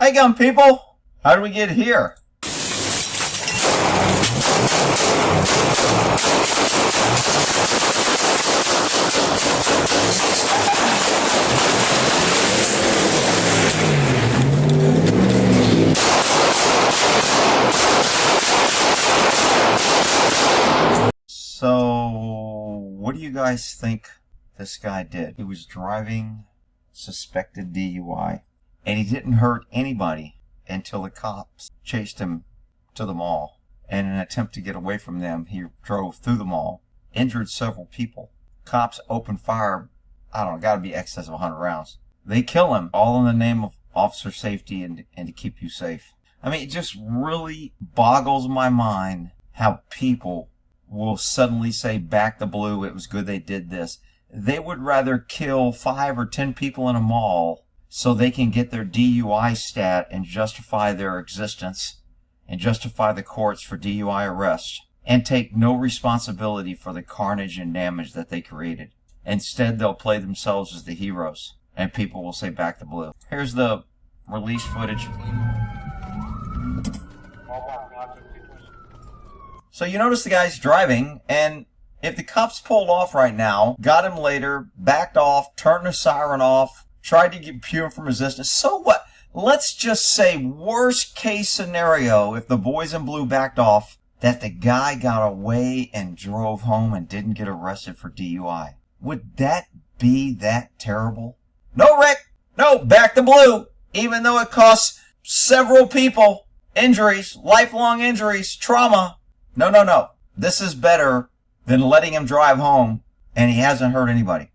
Hey, gun people! How did we get here? So, what do you guys think this guy did? He was driving suspected DUI, and he didn't hurt anybody until the cops chased him to the mall. And in an attempt to get away from them, he drove through the mall, injured several people. Cops opened fire, I don't know, gotta be excess of 100 rounds. They kill him, all in the name of officer safety and to keep you safe. I mean, it just really boggles my mind how people will suddenly say, back the blue, it was good they did this. They would rather kill 5 or 10 people in a mall so they can get their DUI stat and justify their existence and justify the courts for DUI arrests and take no responsibility for the carnage and damage that they created. Instead, they'll play themselves as the heroes and people will say, back the blue. Here's the release footage. So you notice the guy's driving, and if the cops pulled off right now, got him later, backed off, turned the siren off, tried to get pure from resistance, so what? Let's just say, worst case scenario, if the boys in blue backed off, that the guy got away and drove home and didn't get arrested for DUI. Would that be that terrible? No, Rick! No, back the blue! Even though it costs several people injuries, lifelong injuries, trauma. No, no, no. This is better than letting him drive home and he hasn't hurt anybody.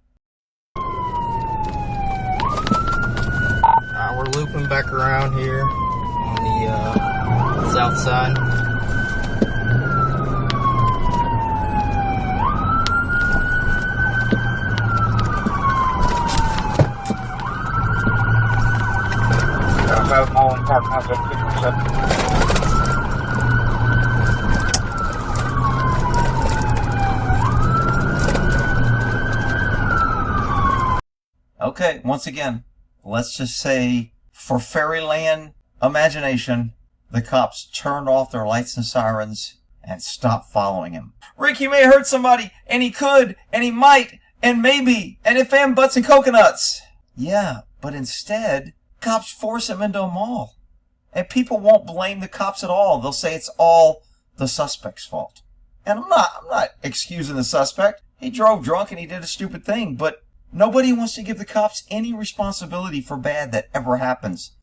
We're looping back around here on the south side. Okay, once again, let's just say, for fairyland imagination, the cops turned off their lights and sirens and stopped following him. Rick, he may hurt somebody, and he could, and he might, and maybe, and if and buts and coconuts. Yeah, but instead, cops force him into a mall. And people won't blame the cops at all. They'll say it's all the suspect's fault. And I'm not excusing the suspect. He drove drunk and he did a stupid thing, but nobody wants to give the cops any responsibility for bad that ever happens.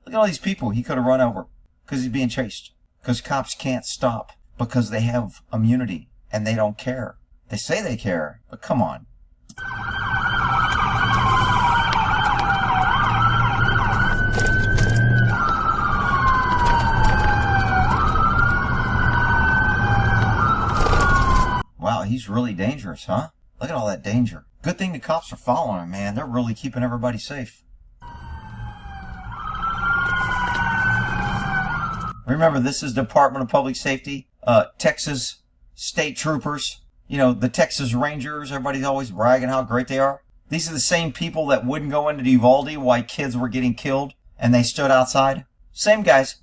Look at all these people he could have run over because he's being chased. Because cops can't stop because they have immunity and they don't care. They say they care, but come on. Wow, he's really dangerous, huh? Look at all that danger. Good thing the cops are following him, man. They're really keeping everybody safe. Remember, this is Department of Public Safety, Texas State Troopers, you know, the Texas Rangers. Everybody's always bragging how great they are. These are the same people that wouldn't go into Uvalde while kids were getting killed and they stood outside. Same guys.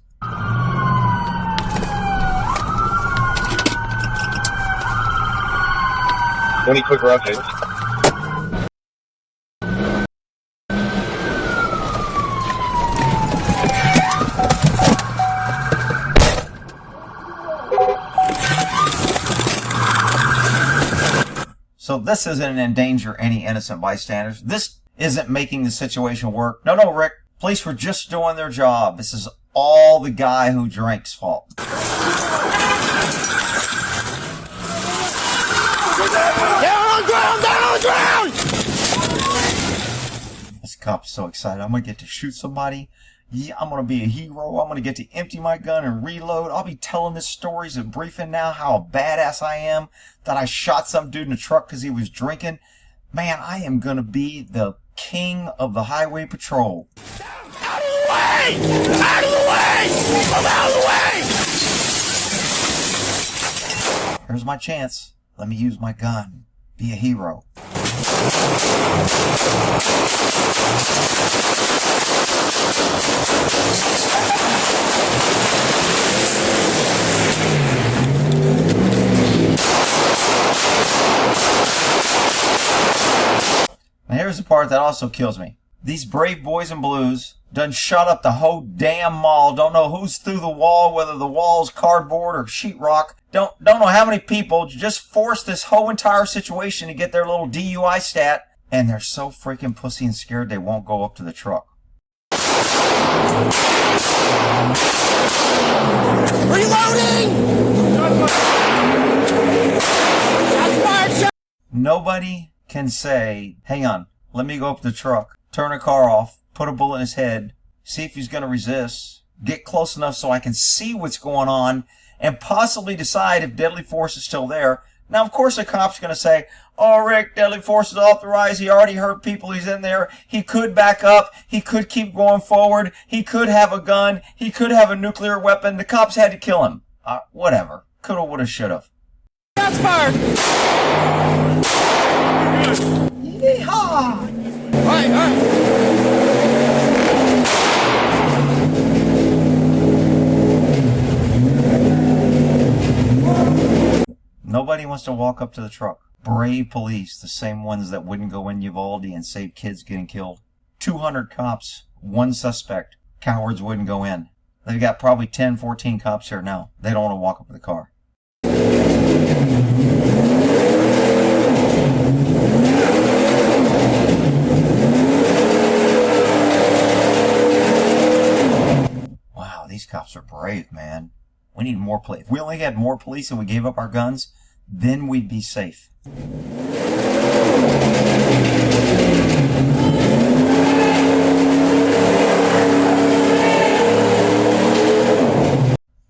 Any quick rotates? So this isn't endanger any innocent bystanders. This isn't making the situation work. No, no, Rick. Police were just doing their job. This is all the guy who drink's fault. Down on the ground! Down on the ground! This cop's so excited. I'm going to get to shoot somebody. Yeah, I'm going to be a hero. I'm going to get to empty my gun and reload. I'll be telling this stories and briefing now how badass I am, that I shot some dude in the truck because he was drinking. Man, I am going to be the king of the highway patrol. Out of the way! Out of the way! I'm out of the way! Here's my chance. Let me use my gun. Be a hero. part that also kills me. These brave boys in blues done shut up the whole damn mall. Don't know who's through the wall, whether the wall's cardboard or sheetrock. Don't know how many people just forced this whole entire situation to get their little DUI stat. And they're so freaking pussy and scared they won't go up to the truck. Reloading! Nobody can say, hang on, let me go up to the truck, turn the car off, put a bullet in his head, see if he's going to resist, get close enough so I can see what's going on, and possibly decide if deadly force is still there. Now, of course, the cop's going to say, oh, Rick, deadly force is authorized. He already hurt people. He's in there. He could back up. He could keep going forward. He could have a gun. He could have a nuclear weapon. The cops had to kill him. Whatever. Coulda, woulda, shoulda. That's fired! Yeehaw! Alright, alright. Nobody wants to walk up to the truck. Brave police, the same ones that wouldn't go in Uvalde and save kids getting killed. 200 cops, one suspect. Cowards wouldn't go in. They've got probably 10, 14 cops here now. They don't want to walk up to the car. Wow, these cops are brave, man. We need more police. If we only had more police and we gave up our guns, then we'd be safe.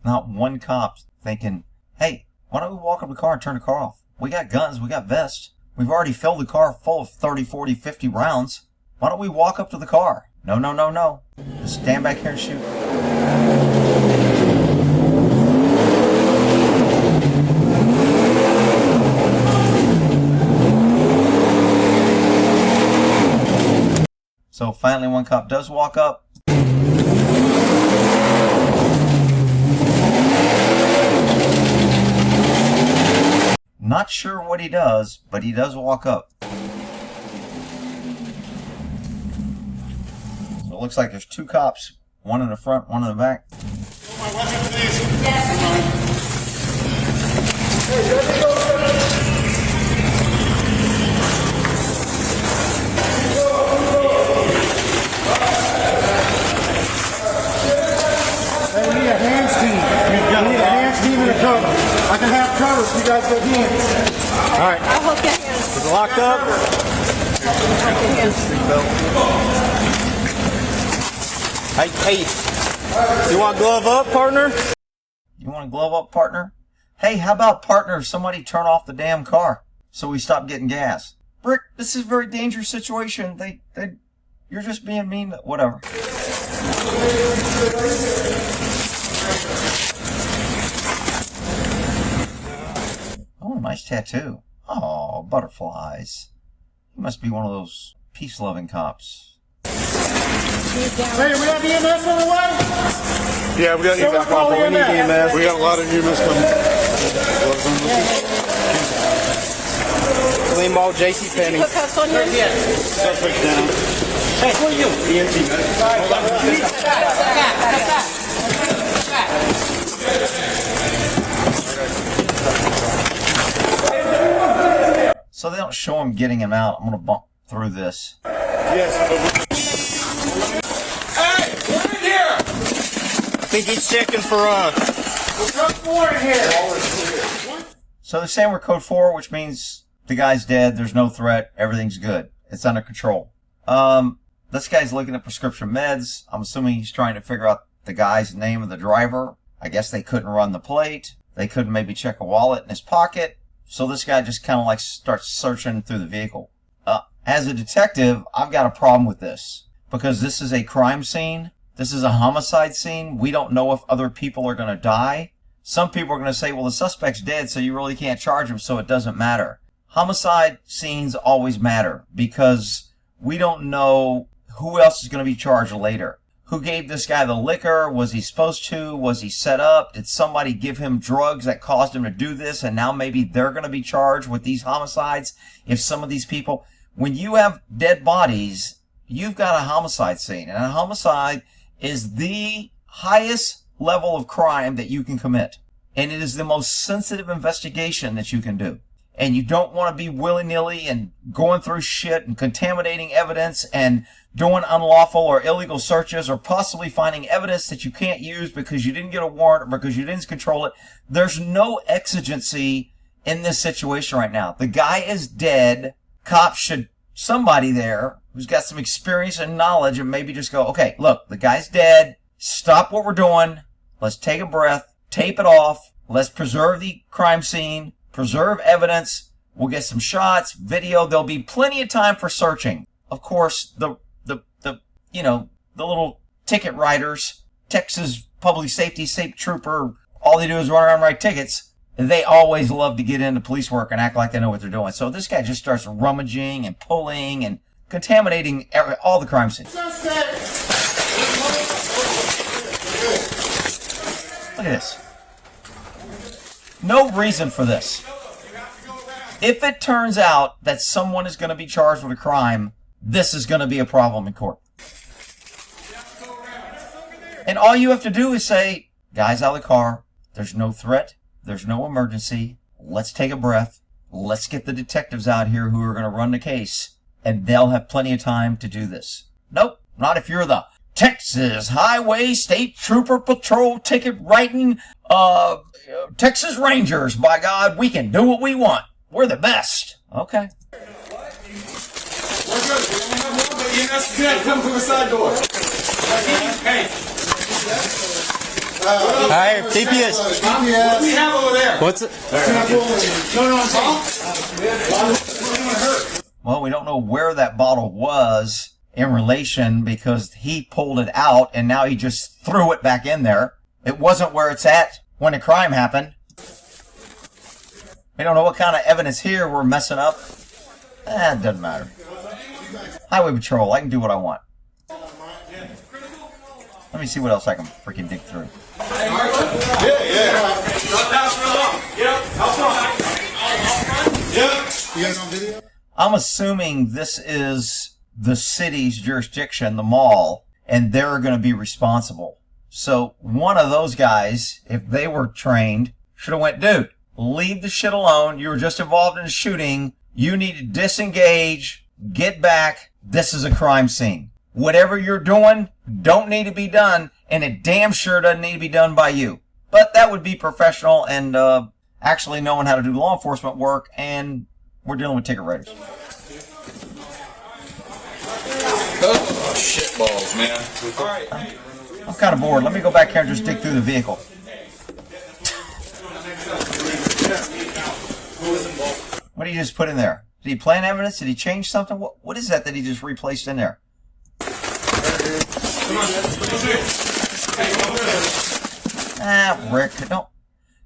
Not one cop thinking, hey, why don't we walk up to the car and turn the car off? We got guns, we got vests. We've already filled the car full of 30, 40, 50 rounds. Why don't we walk up to the car? No, no, no, no. Just stand back here and shoot. So finally one cop does walk up. Not sure what he does, but he does walk up. So it looks like there's two cops, one in the front, one in the back. My weapon, please. Hey, we need a hands team. We need a hands team and a cover. I can have cover if you guys go hands. All right. I'll hold your hands. Is it locked up? Hey, you want glove up, partner? You want to glove up, partner? Hey, how about, partner, somebody turn off the damn car so we stop getting gas? Rick, this is a very dangerous situation. You're just being mean. Whatever. Oh, nice tattoo. Oh, butterflies. He must be one of those peace-loving cops. Hey, we have EMS on the way? Yeah, we got Someone call we need EMS. EMS. We got a lot of EMS coming. Killeen Mall, JCPenney. Put cuffs on him? Suspect down. Hey, who are you? EMT So they don't show him getting him out. I'm going to bump through this. Yes. Hey, come in here! I think he's checking for Code 4 in here. So they're saying we're code 4, which means the guy's dead. There's no threat. Everything's good. It's under control. This guy's looking at prescription meds. I'm assuming he's trying to figure out the guy's name of the driver. I guess they couldn't run the plate. They couldn't maybe check a wallet in his pocket. So this guy just kind of like starts searching through the vehicle. As a detective, I've got a problem with this because this is a crime scene. This is a homicide scene. We don't know if other people are going to die. Some people are going to say, well, the suspect's dead, so you really can't charge him, so it doesn't matter. Homicide scenes always matter because we don't know who else is going to be charged later. Who gave this guy the liquor? Was he supposed to? Was he set up? Did somebody give him drugs that caused him to do this? And now maybe they're going to be charged with these homicides if some of these people... When you have dead bodies, you've got a homicide scene. And a homicide is the highest level of crime that you can commit. And it is the most sensitive investigation that you can do. And you don't want to be willy-nilly and going through shit and contaminating evidence and doing unlawful or illegal searches or possibly finding evidence that you can't use because you didn't get a warrant or because you didn't control it. There's no exigency in this situation right now. The guy is dead. Cops should, somebody there who's got some experience and knowledge and maybe just go, okay, look, the guy's dead. Stop what we're doing. Let's take a breath. Tape it off. Let's preserve the crime scene. Preserve evidence. We'll get some shots, video. There'll be plenty of time for searching. Of course, the little ticket writers, Texas Public Safety Trooper, all they do is run around and write tickets. They always love to get into police work and act like they know what they're doing. So this guy just starts rummaging and pulling and contaminating all the crime scenes. Look at this. No reason for this. If it turns out that someone is going to be charged with a crime, this is going to be a problem in court. And all you have to do is say, guys out of the car, there's no threat, there's no emergency, let's take a breath, let's get the detectives out here who are going to run the case, and they'll have plenty of time to do this. Nope, not if you're the Texas Highway State Trooper Patrol ticket writing, Texas Rangers. By God, we can do what we want. We're the best. Okay. We're good. We only have one, but EMS can't come from the side door. Hey. Hi, DPS. What do we have over there? What's it? Well, we don't know where that bottle was in relation because he pulled it out and now he just threw it back in there. It wasn't where it's at when the crime happened. We don't know what kind of evidence here we're messing up. It doesn't matter. Highway Patrol, I can do what I want. Let me see what else I can freaking dig through. I'm assuming this is the city's jurisdiction, the mall, and they're going to be responsible. So one of those guys, if they were trained, should have went, dude, leave the shit alone. You were just involved in a shooting. You need to disengage, get back. This is a crime scene. Whatever you're doing don't need to be done, and it damn sure doesn't need to be done by you. But that would be professional and actually knowing how to do law enforcement work, and we're dealing with ticket writers. Oh, shit balls, man. All right. I'm kind of bored. Let me go back here and just dig through the vehicle. What did he just put in there? Did he plant evidence? Did he change something? What is that he just replaced in there? Rick, don't.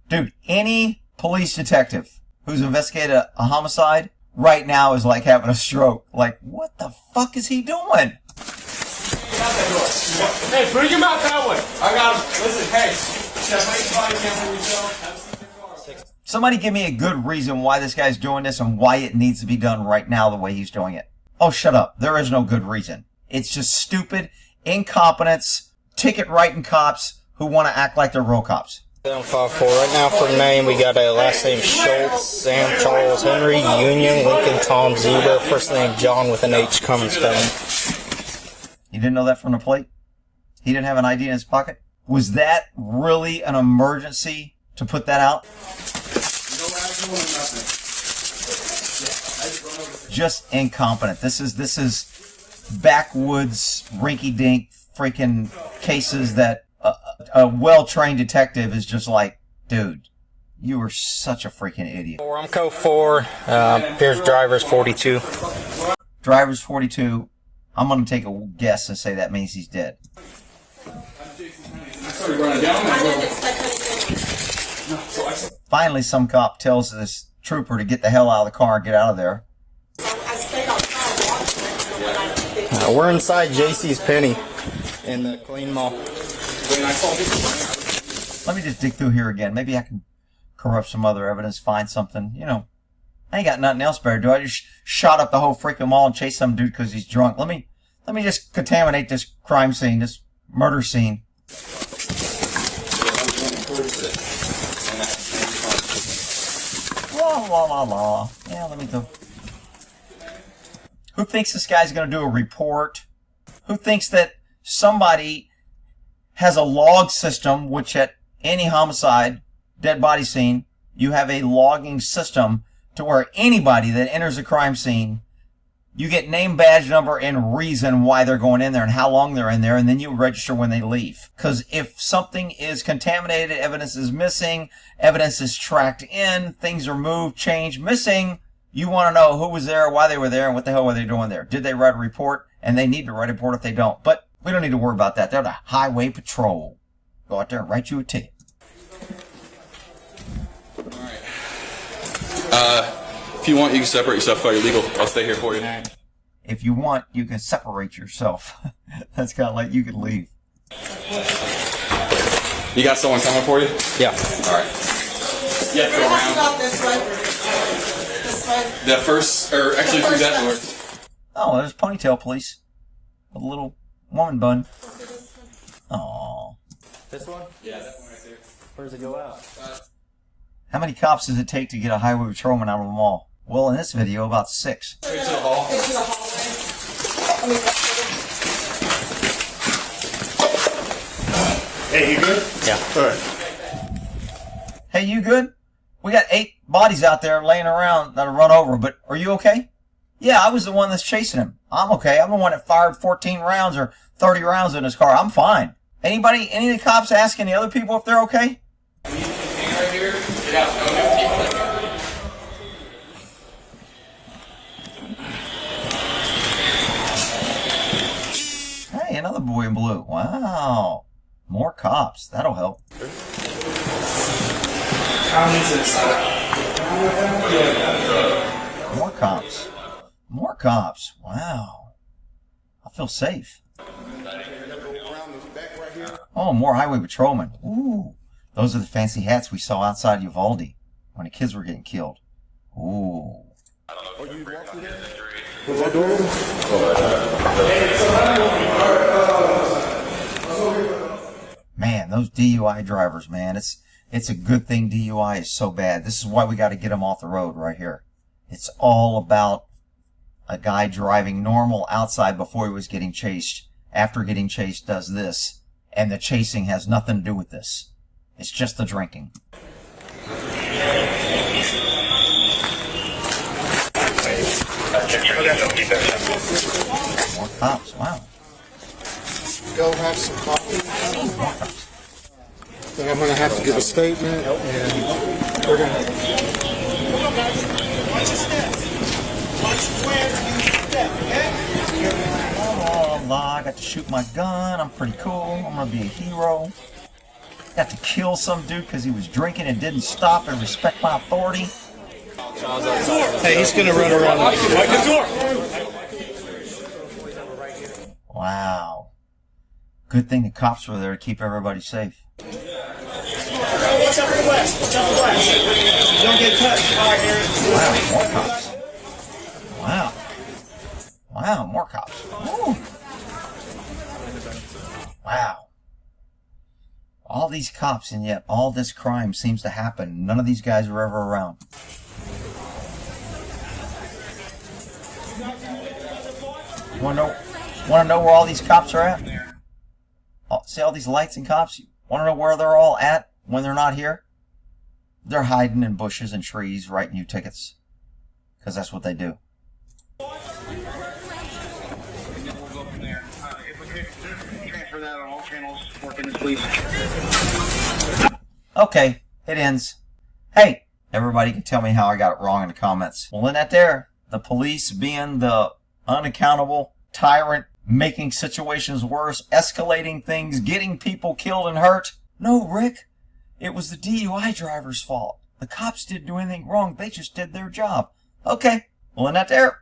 Dude, any police detective who's investigated a homicide right now is like having a stroke. Like, what the fuck is he doing? Hey, bring him out that way. I got him. Listen, hey. Somebody give me a good reason why this guy's doing this and why it needs to be done right now the way he's doing it. Oh, shut up. There is no good reason. It's just stupid incompetence, ticket writing cops who want to act like they're real cops. 754. Right now for name, we got a last name Schultz, Sam Charles Henry, Union, Lincoln Tom Zuber, first name John with an H coming spelling. You didn't know that from the plate? He didn't have an ID in his pocket? Was that really an emergency to put that out? Just incompetent. This is backwoods, rinky-dink freaking cases that a well-trained detective is just like, dude, you are such a freaking idiot. I'm code 4. Here's driver's 42. Driver's 42. I'm going to take a guess and say that means he's dead. Finally, some cop tells this trooper to get the hell out of the car and get out of there. We're inside JC's Penny in the Killeen Mall. Let me just dig through here again. Maybe I can corrupt some other evidence, find something, I ain't got nothing else better to do. I just shot up the whole freaking mall and chased some dude because he's drunk. Let me just contaminate this crime scene, this murder scene. La la la la. Yeah, let me go. Who thinks this guy's going to do a report? Who thinks that somebody has a log system, which at any homicide, dead body scene, you have a logging system to where anybody that enters a crime scene, you get name, badge number, and reason why they're going in there and how long they're in there, and then you register when they leave. Because if something is contaminated, evidence is missing, evidence is tracked in, things are moved, changed, missing, you want to know who was there, why they were there, and what the hell were they doing there. Did they write a report? And they need to write a report if they don't. But we don't need to worry about that. They're the highway patrol. Go out there and write you a ticket. All right. If you want, you can separate yourself. Call you legal. I'll stay here for you. If you want, you can separate yourself. That's kind of like you can leave. You got someone coming for you? Yeah. All right. Yeah, go around. Not this way. This way. That first, or actually through that door. Oh, there's ponytail police. With a little woman bun. Aww. This one? Yeah, that one right there. Where does it go out? How many cops does it take to get a highway patrolman out of the mall? Well, in this video, about 6. Straight to the hall. Into the hallway. Hey, you good? Yeah. Good. Hey, you good? We got 8 bodies out there laying around that'll run over, but are you okay? Yeah, I was the one that's chasing him. I'm okay. I'm the one that fired 14 rounds or 30 rounds in his car. I'm fine. Any of the cops asking the other people if they're okay? Right here. Get out. No new people in here. Hey, another boy in blue. Wow. More cops. That'll help. More cops. More cops. Wow. I feel safe. Oh, more highway patrolmen. Ooh. Those are the fancy hats we saw outside Uvalde when the kids were getting killed. Ooh. Man, those DUI drivers, man, it's a good thing DUI is so bad. This is why we got to get them off the road right here. It's all about a guy driving normal outside before he was getting chased. After getting chased, does this. And the chasing has nothing to do with this. It's just the drinking. More cops, wow. Go have some coffee. Then I'm going to have to give a statement, and we're going to... I got to shoot my gun. I'm pretty cool. I'm going to be a hero. Got to kill some dude because he was drinking and didn't stop and respect my authority. Hey, he's gonna run around. Wow. Good thing the cops were there to keep everybody safe. What's up for the west? What's up for the west? Don't get touched. All right, Aaron. Wow, more cops. Wow. Wow, more cops. Ooh. Wow. All these cops, and yet all this crime seems to happen. None of these guys are ever around. Want to know where all these cops are at? Oh, see all these lights and cops? Want to know where they're all at when they're not here? They're hiding in bushes and trees, writing you tickets. Because that's what they do. Okay, it ends. Hey, everybody can tell me how I got it wrong in the comments. Well, in that there, the police being the unaccountable tyrant, making situations worse, escalating things, getting people killed and hurt. No, Rick, it was the DUI driver's fault. The cops didn't do anything wrong. They just did their job. Okay, well, in that there,